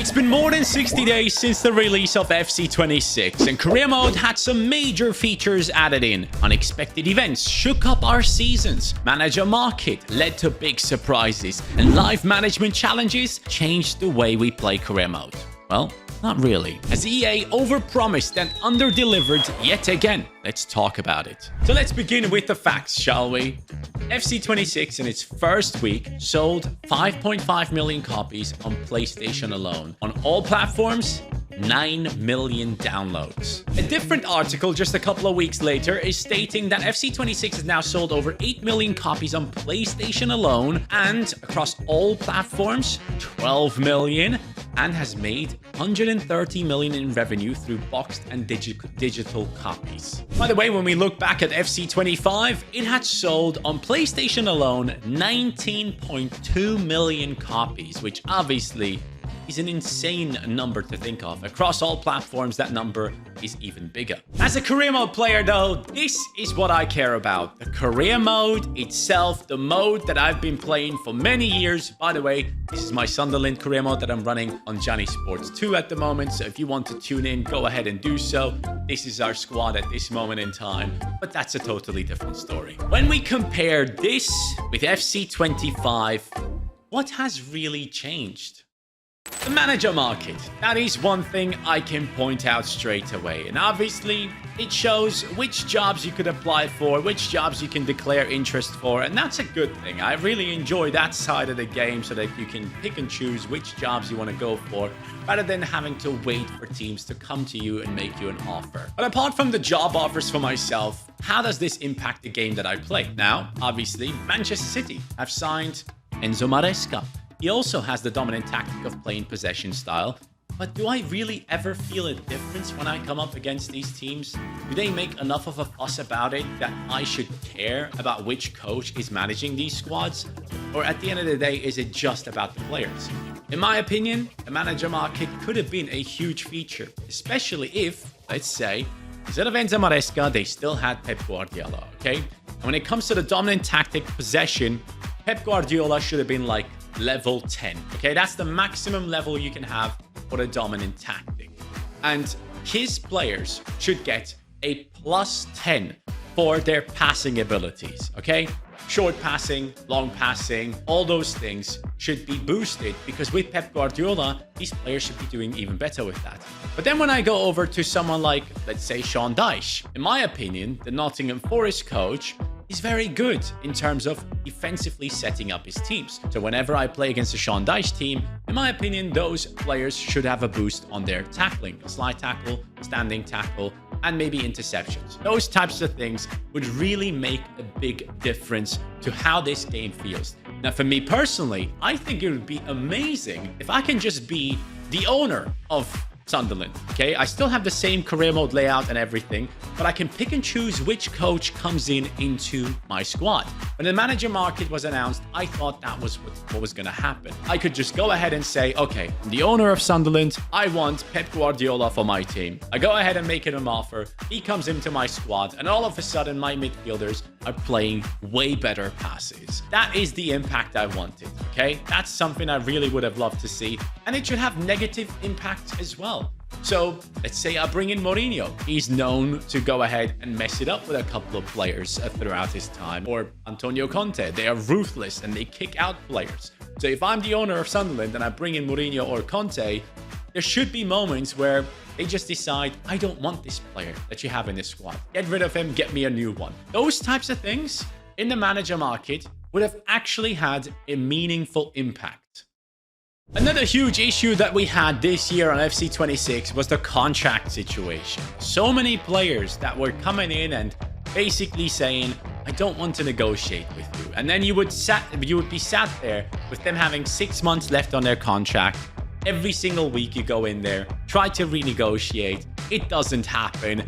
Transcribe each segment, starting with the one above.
It's been more than 60 days since the release of FC26, and career mode had some major features added in. Unexpected events shook up our seasons, manager market led to big surprises, and live management challenges changed the way we play career mode. Well, not really, as EA overpromised and underdelivered yet again. Let's talk about it. So let's begin with the facts, shall we? FC26 in its first week sold 5.5 million copies on PlayStation alone. On all platforms, 9 million downloads. A different article just a couple of weeks later is stating that FC26 has now sold over 8 million copies on PlayStation alone and across all platforms, 12 million, and has made 130 million in revenue through boxed and digital copies. By the way, when we look back at FC25, it had sold on PlayStation alone 19.2 million copies, which obviously is an insane number to think of. Across all platforms, that number is even bigger. As a career mode player though, this is what I care about. The career mode itself, the mode that I've been playing for many years. By the way, this is my Sunderland career mode that I'm running on CaniSports 2 at the moment. So if you want to tune in, go ahead and do so. This is our squad at this moment in time, but that's a totally different story. When we compare this with FC25, what has really changed? The manager market. That is one thing I can point out straight away. And obviously, it shows which jobs you could apply for, which jobs you can declare interest for. And that's a good thing. I really enjoy that side of the game so that you can pick and choose which jobs you want to go for, rather than having to wait for teams to come to you and make you an offer. But apart from the job offers for myself, how does this impact the game that I play? Now, obviously, Manchester City have signed Enzo Maresca. He also has the dominant tactic of playing possession style. But do I really ever feel a difference when I come up against these teams? Do they make enough of a fuss about it that I should care about which coach is managing these squads? Or at the end of the day, is it just about the players? In my opinion, the manager market could have been a huge feature, especially if, let's say, instead of Enzo Maresca, they still had Pep Guardiola, okay? And when it comes to the dominant tactic possession, Pep Guardiola should have been like level 10, okay? That's the maximum level you can have for a dominant tactic. And his players should get a plus 10 for their passing abilities, okay? Short passing, long passing, all those things should be boosted because with Pep Guardiola, these players should be doing even better with that. But then when I go over to someone like, let's say, Sean Dyche, in my opinion, the Nottingham Forest coach, is very good in terms of defensively setting up his teams. So whenever I play against a Sean Dyche team, in my opinion, those players should have a boost on their tackling, slide tackle, standing tackle, and maybe interceptions. Those types of things would really make a big difference to how this game feels. Now, for me personally, I think it would be amazing if I can just be the owner of Sunderland, okay? I still have the same career mode layout and everything, but I can pick and choose which coach comes into my squad. When the manager market was announced, I thought that was what was going to happen. I could just go ahead and say, okay, I'm the owner of Sunderland. I want Pep Guardiola for my team. I go ahead and make it an offer. He comes into my squad, and all of a sudden, my midfielders are playing way better passes. That is the impact I wanted, okay? That's something I really would have loved to see, and it should have negative impact as well. So let's say I bring in Mourinho. He's known to go ahead and mess it up with a couple of players throughout his time. Or Antonio Conte. They are ruthless and they kick out players. So if I'm the owner of Sunderland and I bring in Mourinho or Conte, there should be moments where they just decide, I don't want this player that you have in this squad. Get rid of him, get me a new one. Those types of things in the manager market would have actually had a meaningful impact. Another huge issue that we had this year on FC26 was the contract situation. So many players that were coming in and basically saying, I don't want to negotiate with you. And then you would be sat there with them having 6 months left on their contract. Every single week you go in there, try to renegotiate. It doesn't happen.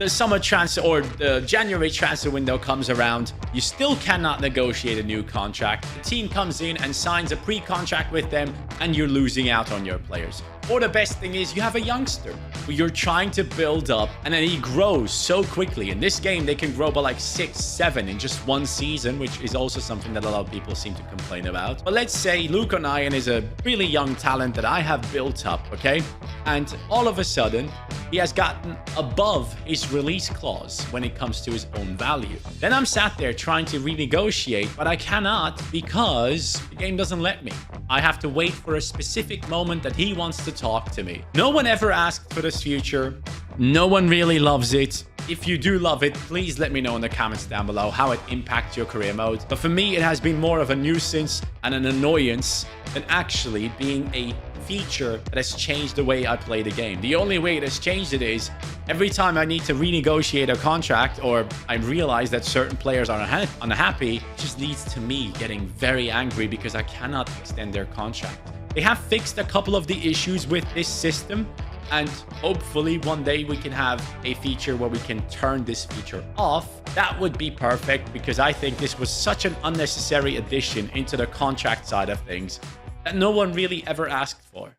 the summer transfer or the January transfer window comes around, you still cannot negotiate a new contract. The team comes in and signs a pre-contract with them, and you're losing out on your players. Or the best thing is you have a youngster who you're trying to build up, and then he grows so quickly. In this game, they can grow by like 6, 7 in just one season, which is also something that a lot of people seem to complain about. But let's say Luke O'Nien is a really young talent that I have built up, okay? And all of a sudden, he has gotten above his release clause when it comes to his own value. Then I'm sat there trying to renegotiate, but I cannot because the game doesn't let me. I have to wait for a specific moment that he wants to talk to me. No one ever asked for this future. No one really loves it. If you do love it, please let me know in the comments down below how it impacts your career mode. But for me, it has been more of a nuisance and an annoyance than actually being a feature that has changed the way I play the game. The only way it has changed it is every time I need to renegotiate a contract or I realize that certain players are unhappy, it just leads to me getting very angry because I cannot extend their contract. They have fixed a couple of the issues with this system, and hopefully one day we can have a feature where we can turn this feature off. That would be perfect because I think this was such an unnecessary addition into the contract side of things that no one really ever asked for.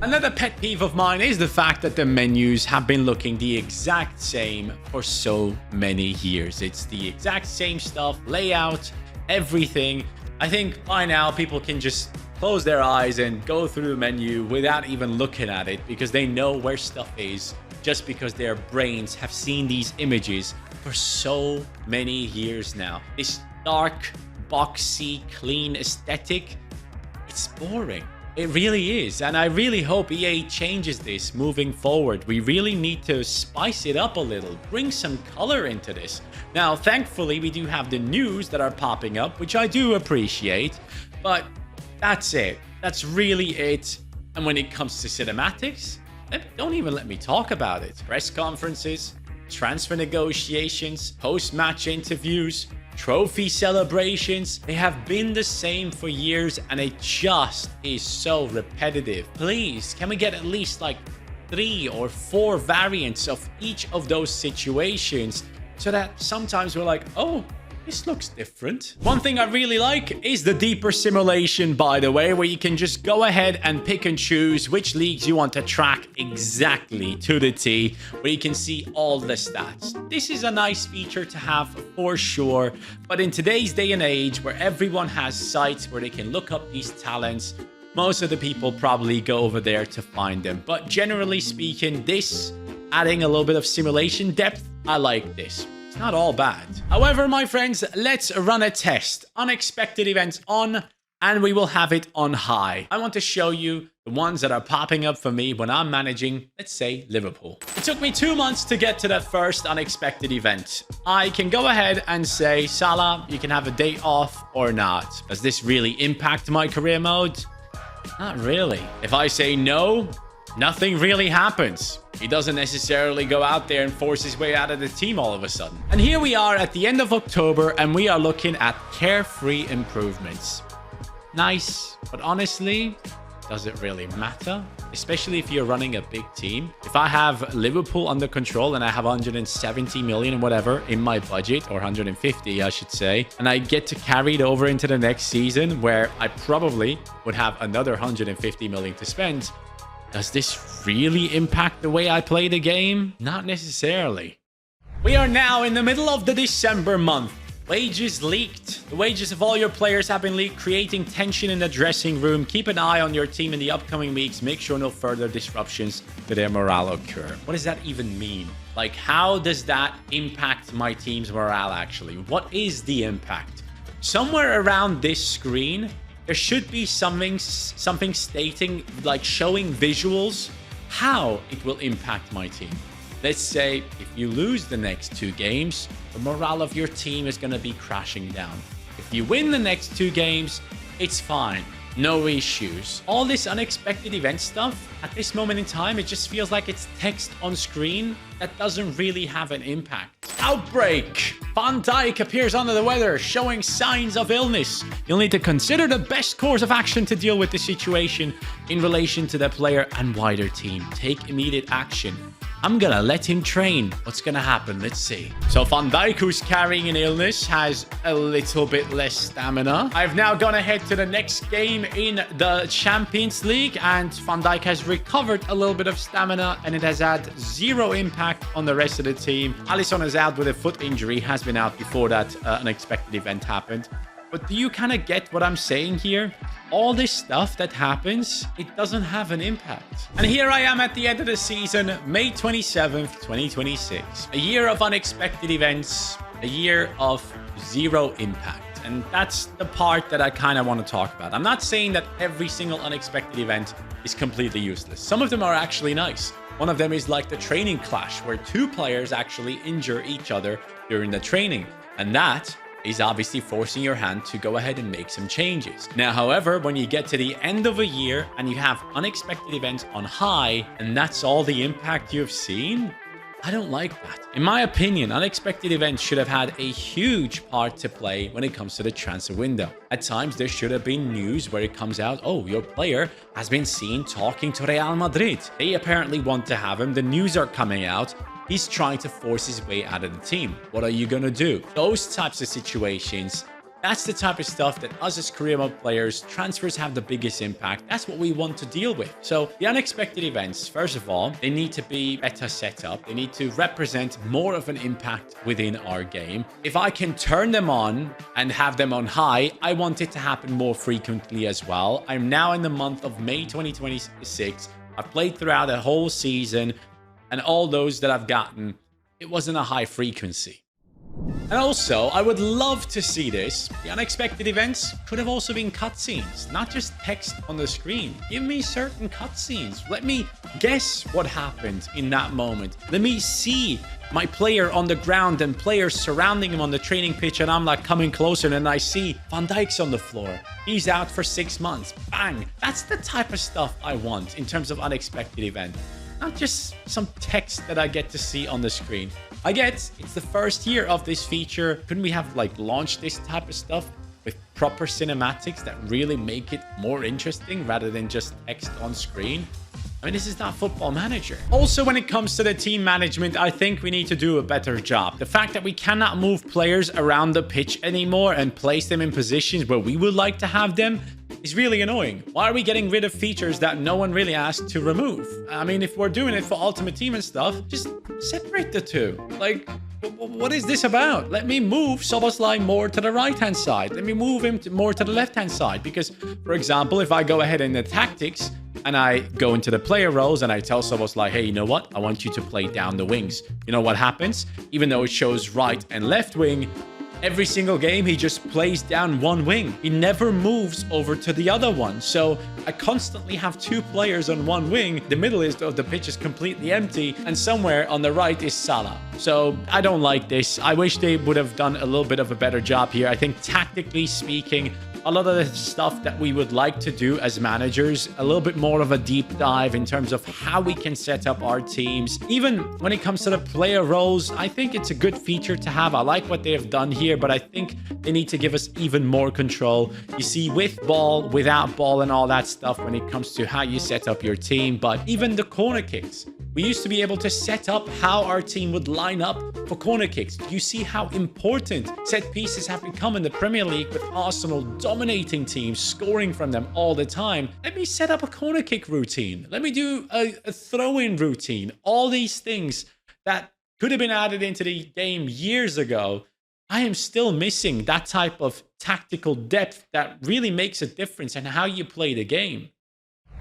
Another pet peeve of mine is the fact that the menus have been looking the exact same for so many years. It's the exact same stuff, layout, everything. I think by now people can just close their eyes and go through the menu without even looking at it because they know where stuff is just because their brains have seen these images for so many years now. This dark, boxy, clean aesthetic, it's boring. It really is. And I really hope EA changes this moving forward. We really need to spice it up a little, bring some color into this. Now, thankfully, we do have the news that are popping up, which I do appreciate, but that's it. That's really it. And when it comes to cinematics, don't even let me talk about it. Press conferences, transfer negotiations, post-match interviews, trophy celebrations, they have been the same for years and it just is so repetitive. Please, can we get at least like 3 or 4 variants of each of those situations so that sometimes we're like, oh, this looks different. One thing I really like is the deeper simulation, by the way, where you can just go ahead and pick and choose which leagues you want to track exactly to the T, where you can see all the stats. This is a nice feature to have for sure, but in today's day and age where everyone has sites where they can look up these talents, most of the people probably go over there to find them. But generally speaking, this adding a little bit of simulation depth, I like this. Not all bad. However, my friends, let's run a test. Unexpected events on, and we will have it on high. I want to show you the ones that are popping up for me when I'm managing, let's say, Liverpool. It took me 2 months to get to that first unexpected event. I can go ahead and say, Salah, you can have a day off or not. Does this really impact my career mode? Not really. If I say no, nothing really happens. He doesn't necessarily go out there and force his way out of the team all of a sudden. And here we are at the end of October, and we are looking at carefree improvements. Nice, but honestly, does it really matter? Especially if you're running a big team. If I have Liverpool under control and I have 170 million or whatever in my budget, or 150, I should say, and I get to carry it over into the next season where I probably would have another 150 million to spend, does this really impact the way I play the game? Not necessarily. We are now in the middle of the December month. Wages leaked. The wages of all your players have been leaked, creating tension in the dressing room. Keep an eye on your team in the upcoming weeks. Make sure no further disruptions to their morale occur. What does that even mean? Like, how does that impact my team's morale, actually? What is the impact? Somewhere around this screen, there should be something stating, like showing visuals, how it will impact my team. Let's say if you lose the next 2 games, the morale of your team is going to be crashing down. If you win the next 2 games, it's fine. No issues. All this unexpected event stuff, at this moment in time, it just feels like it's text on screen that doesn't really have an impact. Outbreak! Van Dijk appears under the weather, showing signs of illness. You'll need to consider the best course of action to deal with the situation in relation to the player and wider team. Take immediate action. I'm gonna let him train. What's gonna happen? Let's see. So Van Dijk, who's carrying an illness, has a little bit less stamina. I've now gone ahead to the next game in the Champions League, and Van Dijk has recovered a little bit of stamina, and it has had zero impact on the rest of the team. Alisson is out with a foot injury, has been out before that unexpected event happened. But do you kind of get what I'm saying here? All this stuff that happens, it doesn't have an impact. And here I am at the end of the season, May 27th, 2026. A year of unexpected events, a year of zero impact. And that's the part that I kind of want to talk about. I'm not saying that every single unexpected event is completely useless. Some of them are actually nice. One of them is like the training clash, where two players actually injure each other during the training. And that is obviously forcing your hand to go ahead and make some changes. Now, however, when you get to the end of a year and you have unexpected events on high, and that's all the impact you've seen, I don't like that. In my opinion, unexpected events should have had a huge part to play when it comes to the transfer window. At times, there should have been news where it comes out, oh, your player has been seen talking to Real Madrid. They apparently want to have him. The news are coming out. He's trying to force his way out of the team. What are you going to do? Those types of situations, that's the type of stuff that us as career mode players, transfers have the biggest impact. That's what we want to deal with. So the unexpected events, first of all, they need to be better set up. They need to represent more of an impact within our game. If I can turn them on and have them on high, I want it to happen more frequently as well. I'm now in the month of May 2026. I played throughout the whole season. And all those that I've gotten, it wasn't a high frequency. And also, I would love to see this. The unexpected events could have also been cutscenes, not just text on the screen. Give me certain cutscenes. Let me guess what happened in that moment. Let me see my player on the ground and players surrounding him on the training pitch, and I'm like coming closer and I see Van Dijk's on the floor. He's out for 6 months. Bang! That's the type of stuff I want in terms of unexpected event. Not just some text that I get to see on the screen. I get it's the first year of this feature. Couldn't we have like launched this type of stuff with proper cinematics that really make it more interesting rather than just text on screen? I mean, this is not Football Manager. Also, when it comes to the team management, I think we need to do a better job. The fact that we cannot move players around the pitch anymore and place them in positions where we would like to have them is really annoying. Why are we getting rid of features that no one really asked to remove? I mean, if we're doing it for Ultimate Team and stuff, just separate the two. Like, what is this about? Let me move Szoboszlai more to the right-hand side. Let me move him more to the left-hand side. Because, for example, if I go ahead in the tactics and I go into the player roles and I tell Szoboszlai, hey, you know what? I want you to play down the wings. You know what happens? Even though it shows right and left wing, every single game, he just plays down one wing. He never moves over to the other one. So I constantly have two players on one wing. The middle of the pitch is completely empty. And somewhere on the right is Salah. So I don't like this. I wish they would have done a little bit of a better job here. I think tactically speaking, a lot of the stuff that we would like to do as managers, a little bit more of a deep dive in terms of how we can set up our teams. Even when it comes to the player roles, I think it's a good feature to have. I like what they have done here, but I think they need to give us even more control. You see, with ball, without ball, and all that stuff when it comes to how you set up your team. But even the corner kicks, we used to be able to set up how our team would line up for corner kicks. You see how important set pieces have become in the Premier League, with Arsenal dominating teams, scoring from them all the time. Let me set up a corner kick routine. Let me do a throw-in routine. All these things that could have been added into the game years ago. I am still missing that type of tactical depth that really makes a difference in how you play the game.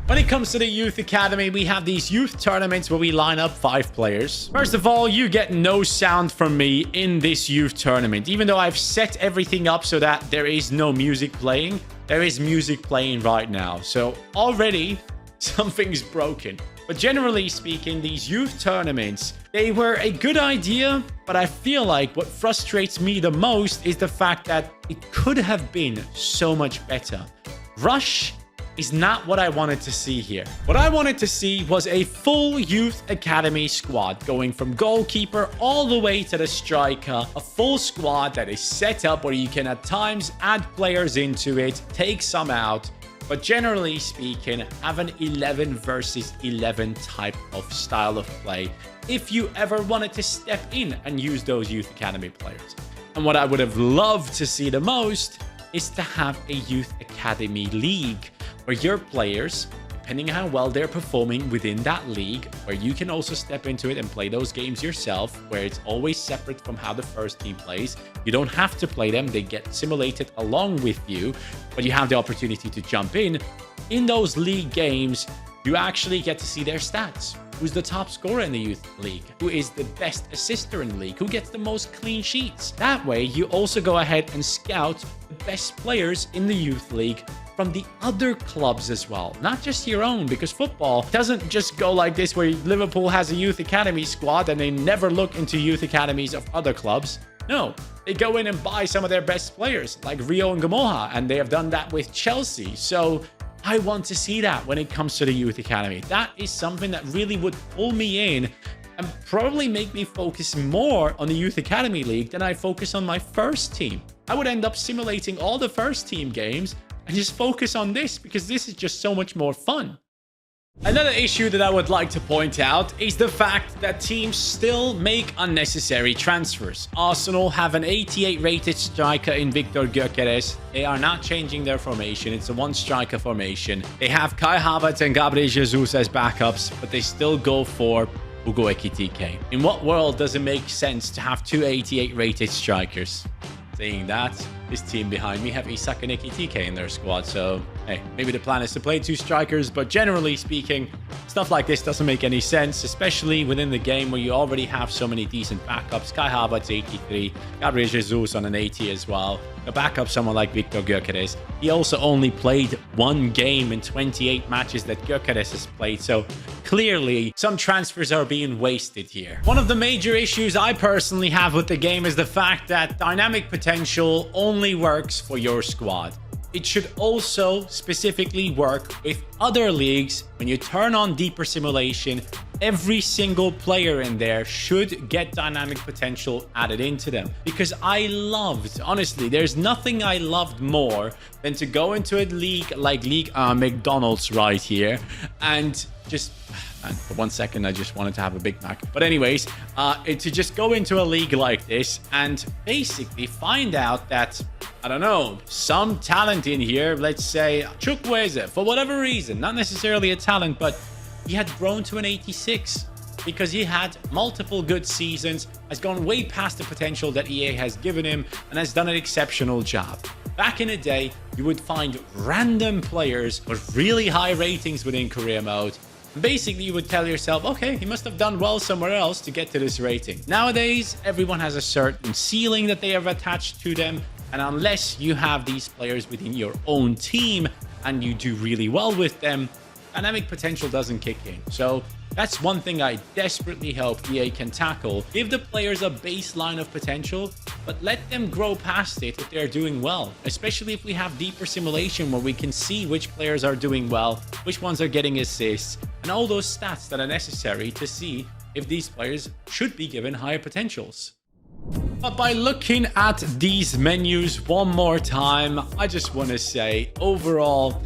When it comes to the youth academy, we have these youth tournaments where we line up 5 players. First of all, you get no sound from me in this youth tournament. Even though I've set everything up so that there is no music playing, there is music playing right now. So already something's broken. But generally speaking, these youth tournaments, they were a good idea, but I feel like what frustrates me the most is the fact that it could have been so much better. Rush is not what I wanted to see here. What I wanted to see was a full youth academy squad, going from goalkeeper all the way to the striker. A full squad that is set up where you can at times add players into it, take some out, But generally speaking, have an 11 versus 11 type of style of play if you ever wanted to step in and use those youth academy players. And what I would have loved to see the most is to have a youth academy league where your players, depending on how well they're performing within that league, where you can also step into it and play those games yourself, where it's always separate from how the first team plays. You don't have to play them. They get simulated along with you, but you have the opportunity to jump in. In those league games, you actually get to see their stats. Who's the top scorer in the youth league? Who is the best assister in the league? Who gets the most clean sheets? That way, you also go ahead and scout the best players in the youth league from the other clubs as well, not just your own, because football doesn't just go like this where Liverpool has a youth academy squad and they never look into youth academies of other clubs. No, they go in and buy some of their best players like Rio and Gamoha, and they have done that with Chelsea. So I want to see that when it comes to the youth academy. That is something that really would pull me in and probably make me focus more on the youth academy league than I focus on my first team. I would end up simulating all the first team games and just focus on this because this is just so much more fun. Another issue that I would like to point out is the fact that teams still make unnecessary transfers. Arsenal have an 88 rated striker in Victor Gyökeres. They are not changing their formation. It's a one striker formation. They have Kai Havertz and Gabriel Jesus as backups, but they still go for Hugo Ekitike. In what world does it make sense to have two 88 rated strikers? Saying that, this team behind me have Isak and Ekitike in their squad, so hey, maybe the plan is to play two strikers, but generally speaking, stuff like this doesn't make any sense, especially within the game where you already have so many decent backups. Kai Havertz 83, Gabriel Jesus on an 80 as well. The backup, someone like Victor Gyökeres, he also only played one game in 28 matches that Gyökeres has played, so clearly some transfers are being wasted here. One of the major issues I personally have with the game is the fact that dynamic potential only works for your squad. It should also specifically work with other leagues. When you turn on deeper simulation, every single player in there should get dynamic potential added into them. Because I loved, honestly, there's nothing I loved more than to go into a league like McDonald's right here and just... And for 1 second, I just wanted to have a Big Mac. But anyways, to just go into a league like this and basically find out that, I don't know, some talent in here, let's say Chukwueze, for whatever reason, not necessarily a talent, but he had grown to an 86 because he had multiple good seasons, has gone way past the potential that EA has given him, and has done an exceptional job. Back in the day, you would find random players with really high ratings within career mode. Basically, you would tell yourself, okay, he must have done well somewhere else to get to this rating. Nowadays, everyone has a certain ceiling that they have attached to them. And unless you have these players within your own team and you do really well with them, dynamic potential doesn't kick in. So that's one thing I desperately hope EA can tackle. Give the players a baseline of potential, but let them grow past it if they're doing well. Especially if we have deeper simulation where we can see which players are doing well, which ones are getting assists, and all those stats that are necessary to see if these players should be given higher potentials. But by looking at these menus one more time, I just want to say, overall,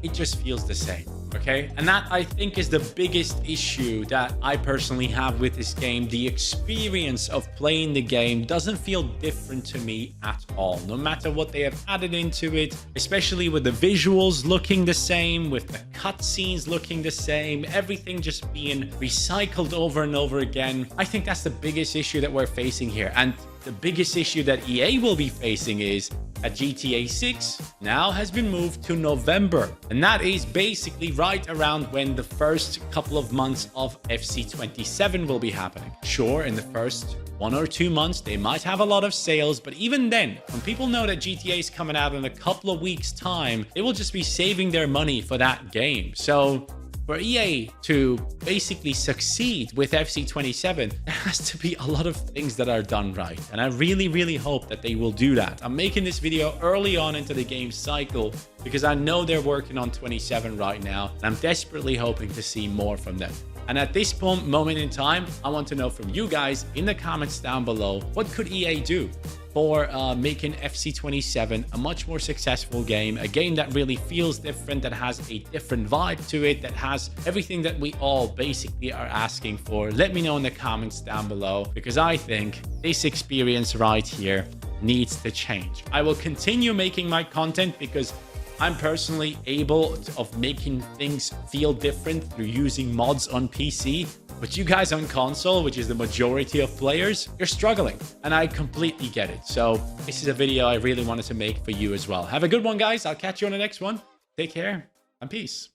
it just feels the same. Okay, and that I think is the biggest issue that I personally have with this game. The experience of playing the game doesn't feel different to me at all, no matter what they have added into it, especially with the visuals looking the same, with the cutscenes looking the same, everything just being recycled over and over again. I think that's the biggest issue that we're facing here. And the biggest issue that EA will be facing is that GTA 6 now has been moved to November. And that is basically right around when the first couple of months of FC 27 will be happening. Sure, in the first 1 or 2 months, they might have a lot of sales, but even then, when people know that GTA is coming out in a couple of weeks' time, they will just be saving their money for that game. So for EA to basically succeed with FC 27, there has to be a lot of things that are done right. And I really hope that they will do that. I'm making this video early on into the game cycle because I know they're working on 27 right now. And I'm desperately hoping to see more from them. And at this moment in time, I want to know from you guys in the comments down below, what could EA do? for making FC27 a much more successful game, a game that really feels different, that has a different vibe to it, that has everything that we all basically are asking for. Let me know in the comments down below, because I think this experience right here needs to change. I will continue making my content because I'm personally able of making things feel different through using mods on PC. But you guys on console, which is the majority of players, you're struggling. And I completely get it. So this is a video I really wanted to make for you as well. Have a good one, guys. I'll catch you on the next one. Take care and peace.